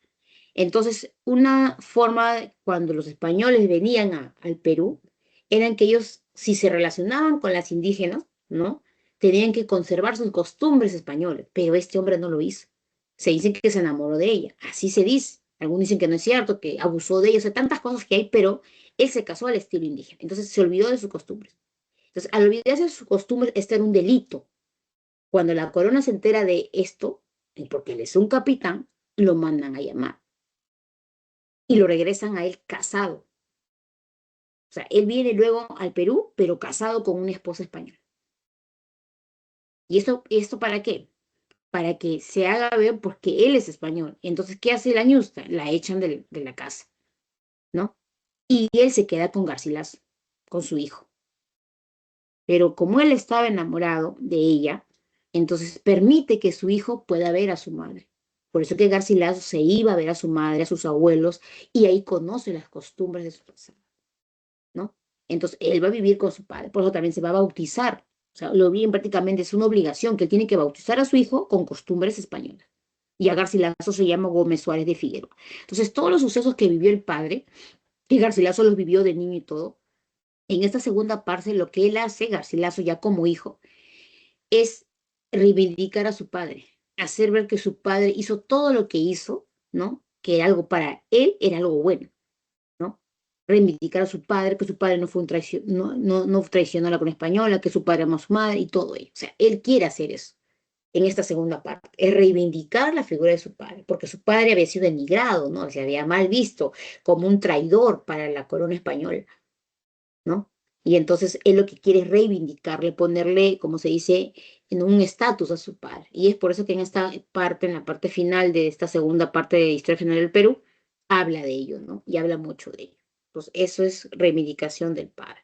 Entonces, una forma cuando los españoles venían al Perú, eran que ellos, si se relacionaban con las indígenas, ¿no? Tenían que conservar sus costumbres españoles, pero este hombre no lo hizo. Se dice que se enamoró de ella, así se dice. Algunos dicen que no es cierto, que abusó de ella, o sea, tantas cosas que hay, pero él se casó al estilo indígena. Entonces se olvidó de sus costumbres. Entonces, al olvidarse de sus costumbres, este era un delito. Cuando la corona se entera de esto, y porque él es un capitán, lo mandan a llamar y lo regresan a él casado. O sea, él viene luego al Perú, pero casado con una esposa española. ¿Y esto para qué? Para que se haga ver porque él es español. Entonces, ¿qué hace la ñusta? La echan de la casa, ¿no? Y él se queda con Garcilaso, con su hijo. Pero como él estaba enamorado de ella, entonces permite que su hijo pueda ver a su madre. Por eso que Garcilaso se iba a ver a su madre, a sus abuelos, y ahí conoce las costumbres de su pasado, ¿no? Entonces él va a vivir con su padre, por eso también se va a bautizar. O sea, lo bien prácticamente es una obligación que él tiene que bautizar a su hijo con costumbres españolas. Y a Garcilaso se llama Gómez Suárez de Figueroa. Entonces, todos los sucesos que vivió el padre, que Garcilaso los vivió de niño y todo, en esta segunda parte lo que él hace, Garcilaso ya como hijo, es reivindicar a su padre, hacer ver que su padre hizo todo lo que hizo, ¿no? Que era algo para él, era algo bueno, ¿no? Reivindicar a su padre, que su padre no fue un no traicionó a la corona española, que su padre amó a su madre y todo ello. O sea, él quiere hacer eso en esta segunda parte, es reivindicar la figura de su padre, porque su padre había sido denigrado, ¿no? Se había mal visto como un traidor para la corona española, ¿no? Y entonces él lo que quiere es reivindicarle, ponerle, como se dice, en un estatus a su padre. Y es por eso que en esta parte, en la parte final de esta segunda parte de Historia General del Perú, habla de ello, ¿no? Y habla mucho de ello. Entonces, eso es reivindicación del padre.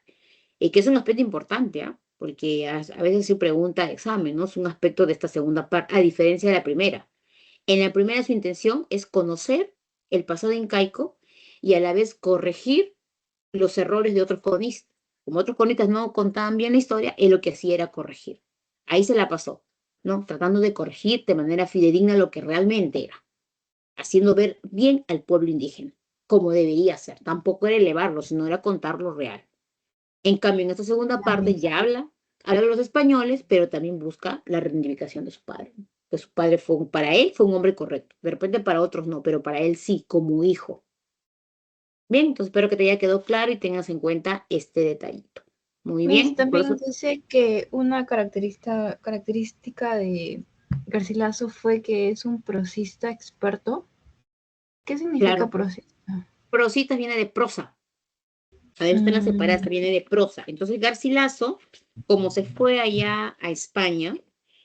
Y que es un aspecto importante, ¿ah? Porque a veces se pregunta examen, ¿no? Es un aspecto de esta segunda parte, a diferencia de la primera. En la primera su intención es conocer el pasado incaico y a la vez corregir los errores de otros cronistas. Como otros cronistas no contaban bien la historia, él lo que hacía era corregir. Ahí se la pasó, ¿no? Tratando de corregir de manera fidedigna lo que realmente era, haciendo ver bien al pueblo indígena, como debería ser. Tampoco era elevarlo, sino era contar lo real. En cambio, en esta segunda Ya, parte mis. ya habla de los españoles, pero también busca la reivindicación de su padre. Que su padre para él fue un hombre correcto. De repente para otros no, pero para él sí, como hijo. Bien, entonces espero que te haya quedado claro y tengas en cuenta este detallito. Muy Miss, bien, por también eso, dice que una característica de Garcilaso fue que es un prosista experto. ¿Qué significa claro, prosista? prosita viene de prosa. A ver, están las separadas, Mm, viene de prosa. Entonces Garcilaso, como se fue allá a España,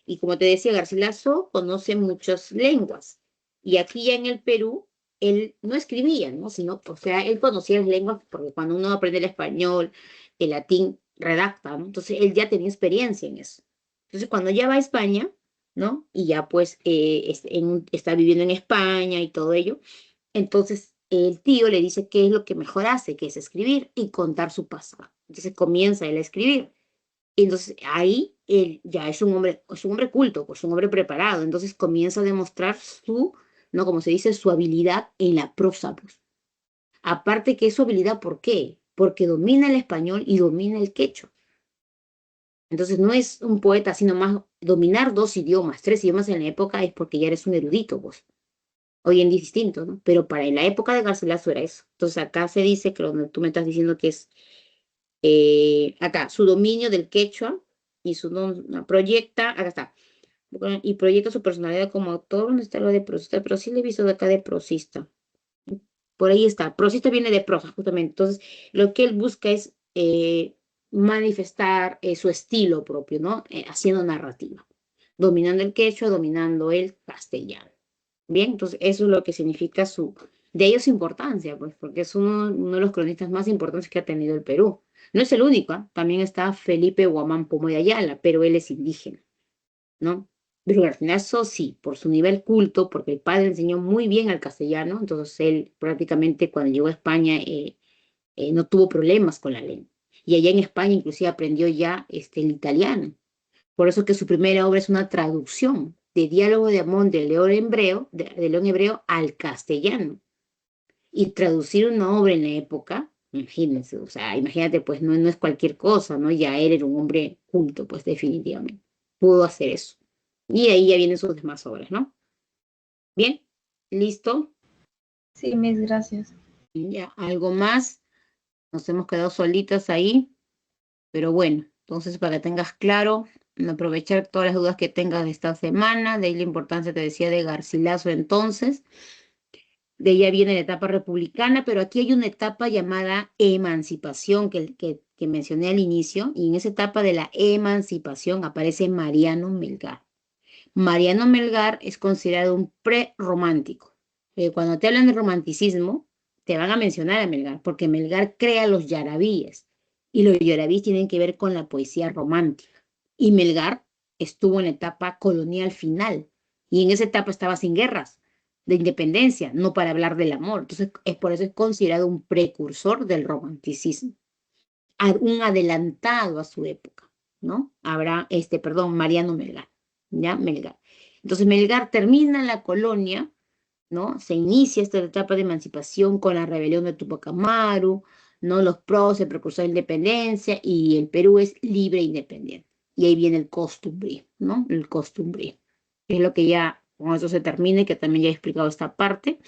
Y como te decía, Garcilaso conoce muchas lenguas. Y aquí ya en el Perú, él no escribía, ¿no? Sino, o sea, él conocía las lenguas porque cuando uno aprende el español, el latín, redacta, ¿no? Entonces él ya tenía experiencia en eso. Entonces cuando ya va a España, ¿no? Y ya pues está viviendo en España y todo ello, entonces el tío le dice qué es lo que mejor hace, que es escribir y contar su pasado. Entonces comienza él a escribir. Y entonces ahí él ya es un hombre culto, pues un hombre preparado. Entonces comienza a demostrar su, ¿no? Como se dice, su habilidad en la prosa, pues. Aparte que es su habilidad, ¿por qué? Porque domina el español y domina el quechua. Entonces no es un poeta, sino más dominar dos idiomas, tres idiomas en la época es porque ya eres un erudito, pues. Hoy en día es distinto, ¿no? Pero para en la época de Garcilaso era eso. Entonces acá se dice que donde tú me estás diciendo que es acá, su dominio del quechua y proyecta, acá está, bueno, y proyecta su personalidad como autor, ¿dónde está lo de prosista? Pero sí le he visto de acá de prosista. Por ahí está, prosista viene de prosa, justamente. Entonces, lo que él busca es manifestar su estilo propio, ¿no? Haciendo narrativa, dominando el quechua, dominando el castellano. Bien, entonces eso es lo que significa de ello su importancia, pues, porque es uno de los cronistas más importantes que ha tenido el Perú. No es el único, ¿ah? También está Felipe Guamán Pomo de Ayala, pero él es indígena, ¿no? Pero Garcilaso sí, por su nivel culto, porque el padre enseñó muy bien al castellano, entonces él prácticamente cuando llegó a España no tuvo problemas con la lengua. Y allá en España inclusive aprendió ya el italiano. Por eso que su primera obra es una traducción de Diálogo de Amón de León Hebreo al castellano. Y traducir una obra en la época, imagínense, o sea, imagínate, pues no es cualquier cosa, ¿no? Ya él era un hombre culto, pues definitivamente. Pudo hacer eso. Y ahí ya vienen sus demás obras, ¿no? Bien, listo. Sí, mis gracias. Ya, algo más. Nos hemos quedado solitas ahí, pero bueno, entonces para que tengas claro, aprovechar todas las dudas que tengas de esta semana, de ahí la importancia, te decía, de Garcilaso entonces. De ella viene la etapa republicana, pero aquí hay una etapa llamada emancipación que mencioné al inicio, y en esa etapa de la emancipación aparece Mariano Melgar. Mariano Melgar es considerado un prerromántico. Cuando te hablan de romanticismo, te van a mencionar a Melgar, porque Melgar crea los yarabíes, y los yarabíes tienen que ver con la poesía romántica. Y Melgar estuvo en la etapa colonial final, y en esa etapa estaba sin guerras de independencia, no para hablar del amor. Entonces, es por eso es considerado un precursor del romanticismo, un adelantado a su época, ¿no? Habrá, perdón, Mariano Melgar, ¿ya? Melgar. Entonces, Melgar termina la colonia, ¿no? Se inicia esta etapa de emancipación con la rebelión de Tupac Amaru, ¿no? Los pros, el precursor de independencia, y el Perú es libre e independiente. Y ahí viene el costumbrismo, ¿no? El costumbrismo, que es lo que ya, con eso se termina y que también ya he explicado esta parte.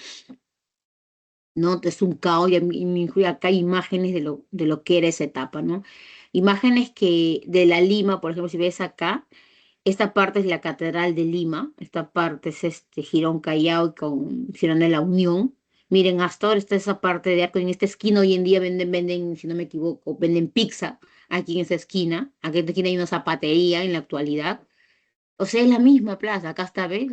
¿No? Es un caos y acá hay imágenes de lo que era esa etapa, ¿no? Imágenes que de la Lima, por ejemplo, si ves acá, esta parte es la Catedral de Lima, esta parte es Girón Callao con Girón de la Unión. Miren, hasta ahora está esa parte de arco, en esta esquina hoy en día venden, si no me equivoco, venden pizza aquí en esa esquina. Aquí en esta esquina hay una zapatería en la actualidad. O sea, es la misma plaza. Acá está, ¿ves?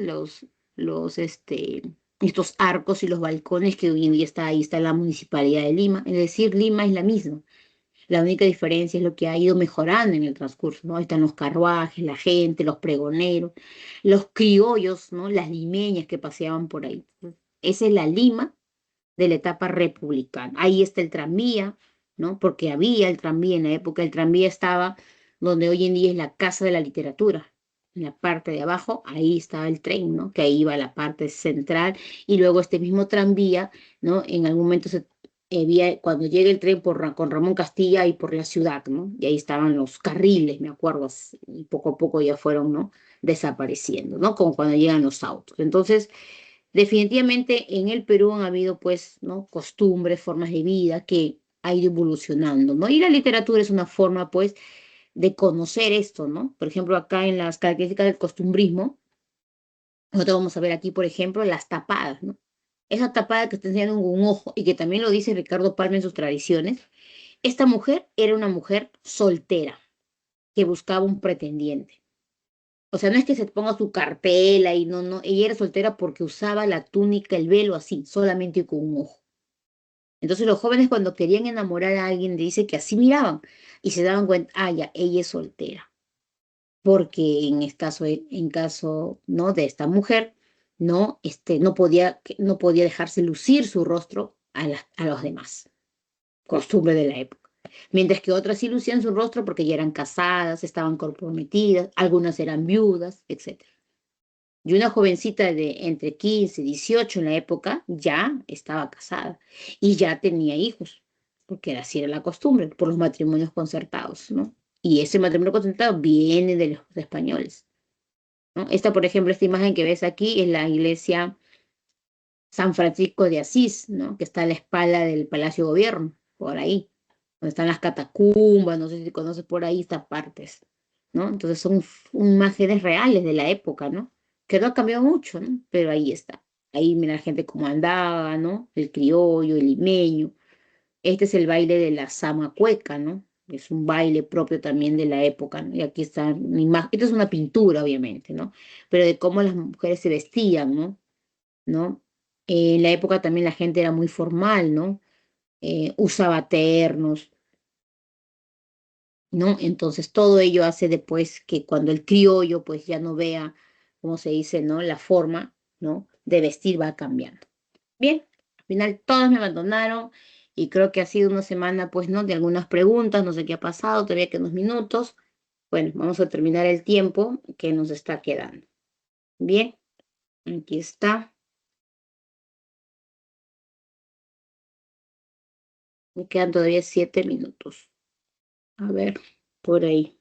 Estos arcos y los balcones que hoy en día está ahí, está la Municipalidad de Lima. Es decir, Lima es la misma. La única diferencia es lo que ha ido mejorando en el transcurso, ¿no? Están los carruajes, la gente, los pregoneros, los criollos, ¿no? Las limeñas que paseaban por ahí. Esa es la Lima de la etapa republicana. Ahí está el tranvía, ¿no? Porque había el tranvía en la época, el tranvía estaba donde hoy en día es la Casa de la Literatura. En la parte de abajo, ahí estaba el tren, ¿no? Que ahí iba a la parte central y luego este mismo tranvía, ¿no? En algún momento cuando llega el tren con Ramón Castilla y por la ciudad, ¿no? Y ahí estaban los carriles, me acuerdo, y poco a poco ya fueron, ¿no? Desapareciendo, ¿no? Como cuando llegan los autos. Entonces, definitivamente en el Perú han habido, pues, ¿no? Costumbres, formas de vida que ha ido evolucionando, ¿no? Y la literatura es una forma, pues, de conocer esto, ¿no? Por ejemplo, acá en las características del costumbrismo, nosotros vamos a ver aquí, por ejemplo, las tapadas, ¿no? Esa tapada que está enseñando un ojo y que también lo dice Ricardo Palma en sus tradiciones. Esta mujer era una mujer soltera que buscaba un pretendiente. O sea, no es que se ponga su carpela y no, no, ella era soltera porque usaba la túnica, el velo así, solamente con un ojo. Entonces los jóvenes cuando querían enamorar a alguien, dice que así miraban y se daban cuenta, ah, ya, ella es soltera. Porque en caso, ¿no? De esta mujer, no, no podía dejarse lucir su rostro a los demás, costumbre de la época. Mientras que otras sí lucían su rostro porque ya eran casadas, estaban comprometidas, algunas eran viudas, etcétera. Y una jovencita de entre 15 y 18 en la época ya estaba casada y ya tenía hijos, porque así era la costumbre, por los matrimonios concertados, ¿no? Y ese matrimonio concertado viene de los españoles, ¿no? Esta, por ejemplo, esta imagen que ves aquí es la iglesia San Francisco de Asís, ¿no? Que está a la espalda del Palacio Gobierno, por ahí, donde están las catacumbas, no sé si conoces por ahí estas partes, ¿no? Entonces son imágenes reales de la época, ¿no? Que no ha cambiado mucho, ¿no? Pero ahí está. Ahí mira la gente cómo andaba, ¿no? El criollo, el limeño. Este es el baile de la zamacueca, ¿no? Es un baile propio también de la época, ¿no? Y aquí está una imagen, esto es una pintura, obviamente, ¿no? Pero de cómo las mujeres se vestían, ¿no? ¿No? En la época también la gente era muy formal, ¿no? Usaba ternos, ¿no? Entonces todo ello hace después que cuando el criollo pues ya no vea, como se dice, ¿no? La forma, ¿no? De vestir va cambiando. Bien, al final todos me abandonaron y creo que ha sido una semana pues, ¿no? De algunas preguntas, no sé qué ha pasado, todavía quedan unos minutos. Bueno, vamos a terminar el tiempo que nos está quedando. Bien, aquí está. Me quedan todavía 7 minutos. A ver, por ahí.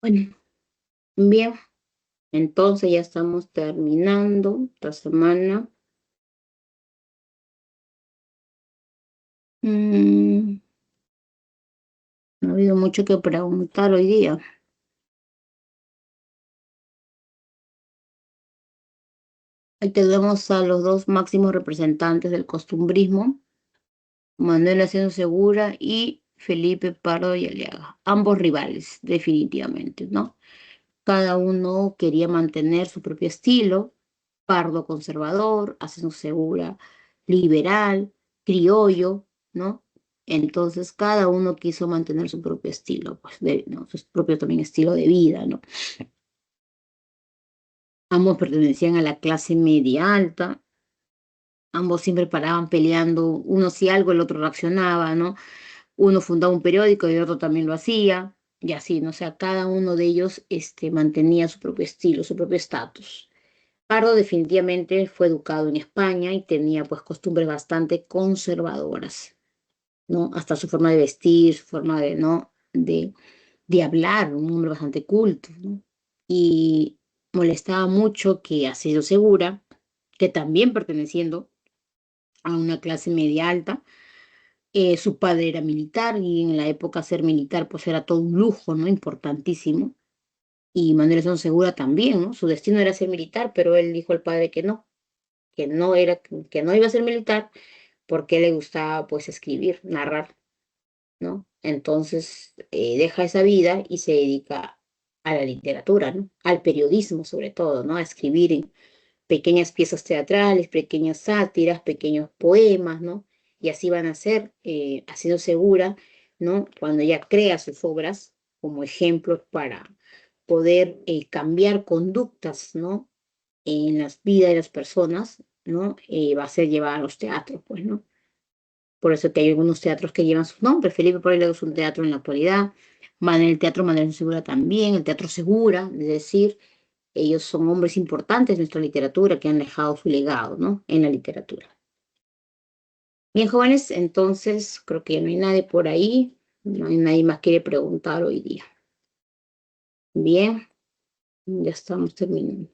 Bueno, bien, entonces ya estamos terminando esta semana. Mm, no ha habido mucho que preguntar hoy día. Ahí tenemos a los dos máximos representantes del costumbrismo, Manuel Ascenso Segura y Felipe Pardo y Aliaga, ambos rivales, definitivamente, ¿no? Cada uno quería mantener su propio estilo, Pardo conservador, Ascenso Segura liberal, criollo, ¿no? Entonces cada uno quiso mantener su propio estilo, pues, ¿no? Su propio también estilo de vida, ¿no? Ambos pertenecían a la clase media alta, ambos siempre paraban peleando, uno si algo, el otro reaccionaba, ¿no? Uno fundaba un periódico y el otro también lo hacía, y así, ¿no? O sea, cada uno de ellos mantenía su propio estilo, su propio estatus. Pardo definitivamente fue educado en España y tenía pues costumbres bastante conservadoras, ¿no? Hasta su forma de vestir, su forma de, ¿no? de hablar, un hombre bastante culto, ¿no? Y molestaba mucho que ha sido segura, que también perteneciendo a una clase media alta, su padre era militar y en la época ser militar pues era todo un lujo, ¿no? Importantísimo. Y Manuel Son Segura también, ¿no? Su destino era ser militar, pero él dijo al padre que no era, que no iba a ser militar porque le gustaba pues escribir, narrar, ¿no? Entonces deja esa vida y se dedica a la literatura, ¿no? Al periodismo sobre todo, ¿no? A escribir en pequeñas piezas teatrales, pequeñas sátiras, pequeños poemas, ¿no? Y así van a ser, ha sido segura, ¿no? Cuando ella crea sus obras como ejemplos para poder cambiar conductas, ¿no? En las vidas de las personas, ¿no? Va a ser llevada a los teatros, pues, ¿no? Por eso que hay algunos teatros que llevan sus nombres. Felipe Porello es un teatro en la actualidad. El Teatro Manuel Segura también, el Teatro Segura, es decir, ellos son hombres importantes de nuestra literatura que han dejado su legado, ¿no? En la literatura. Bien, jóvenes, entonces creo que ya no hay nadie por ahí. No hay nadie más que quiere preguntar hoy día. Bien, ya estamos terminando.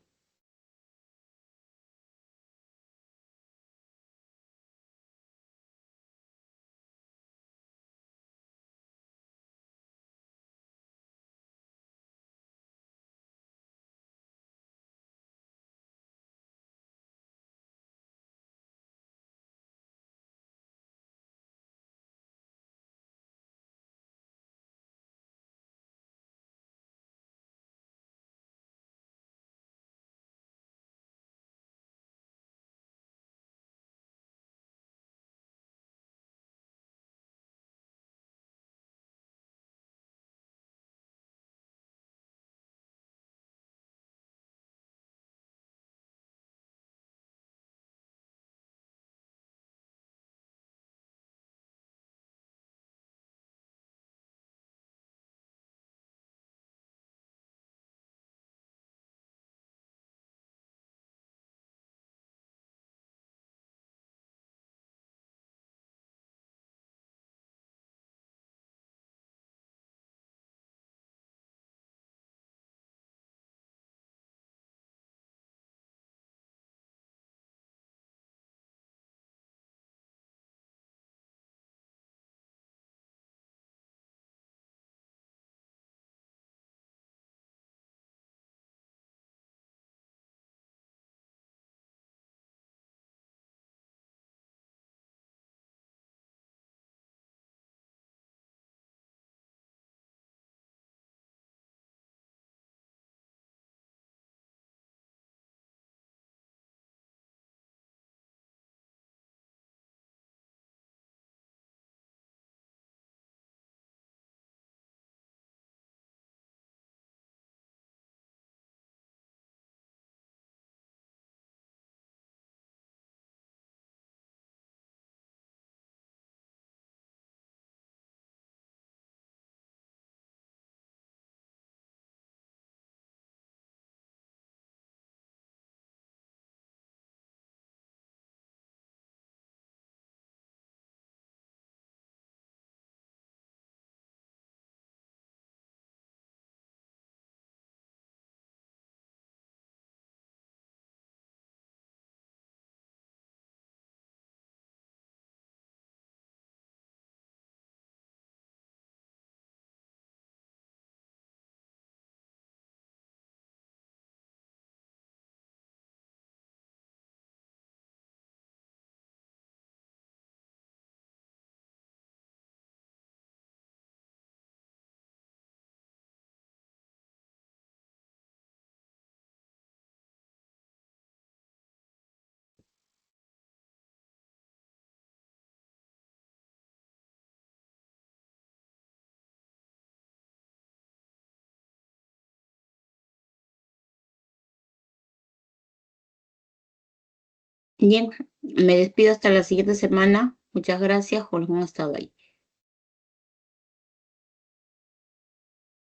Bien, me despido hasta la siguiente semana. Muchas gracias por haber estado ahí.